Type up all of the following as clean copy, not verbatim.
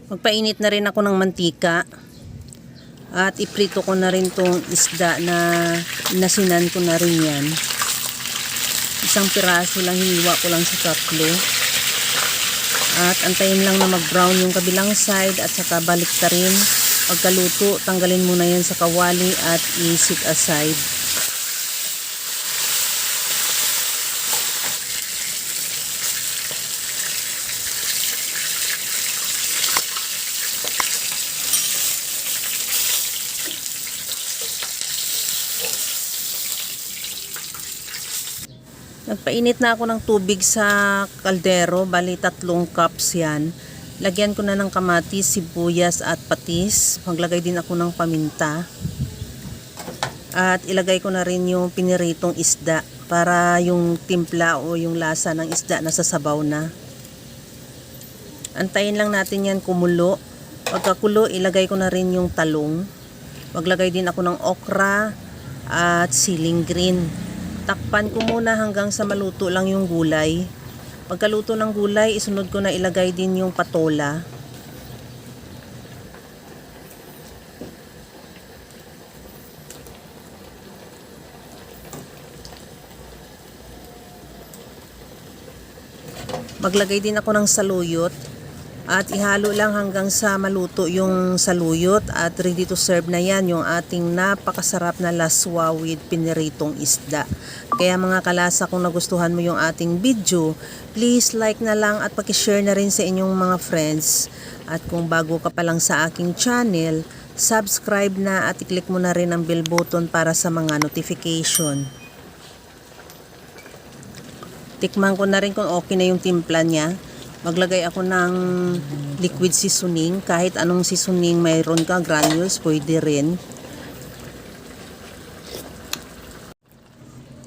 Magpainit na rin ako ng mantika at iprito ko na rin tong isda na nasinan ko na rin yan. Isang piraso lang, hiniwa ko lang sa tatlo. At antayin lang na mag-brown yung kabilang side at saka balik ta rin. Pagkaluto, tanggalin muna yan sa kawali at i-set aside. Nagpainit na ako ng tubig sa kaldero, bali 3 cups yan. Lagyan ko na ng kamatis, sibuyas at patis. Maglagay din ako ng paminta. At ilagay ko na rin yung piniritong isda para yung timpla o yung lasa ng isda nasa sabaw na. Antayin lang natin yan kumulo. Pagkakulo, ilagay ko na rin yung talong. Maglagay din ako ng okra at siling green. Takpan ko muna hanggang sa maluto lang yung gulay. Pagkaluto ng gulay, isunod ko na ilagay din yung patola. Maglagay din ako ng saluyot. At ihalo lang hanggang sa maluto yung saluyot at ready to serve na yan yung ating napakasarap na laswa with piniritong isda. Kaya mga kalasa, kung nagustuhan mo yung ating video, please like na lang at pakishare na rin sa inyong mga friends. At kung bago ka pa lang sa aking channel, subscribe na at i-click mo na rin ang bell button para sa mga notification. Tikman ko na rin kung okay na yung timpla niya. Maglagay ako ng liquid seasoning. Kahit anong seasoning mayroon ka, granules, pwede rin.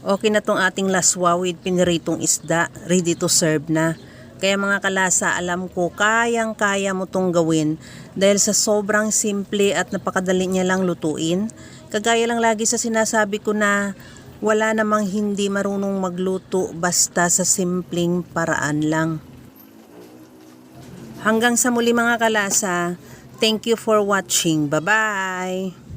Okay na tong ating laswa with piniritong isda. Ready to serve na. Kaya mga kalasa, alam ko, kayang-kaya mo tong gawin. Dahil sa sobrang simple at napakadali niya lang lutuin. Kagaya lang lagi sa sinasabi ko na wala namang hindi marunong magluto basta sa simpleng paraan lang. Hanggang sa muli mga kalasa, thank you for watching. Bye-bye!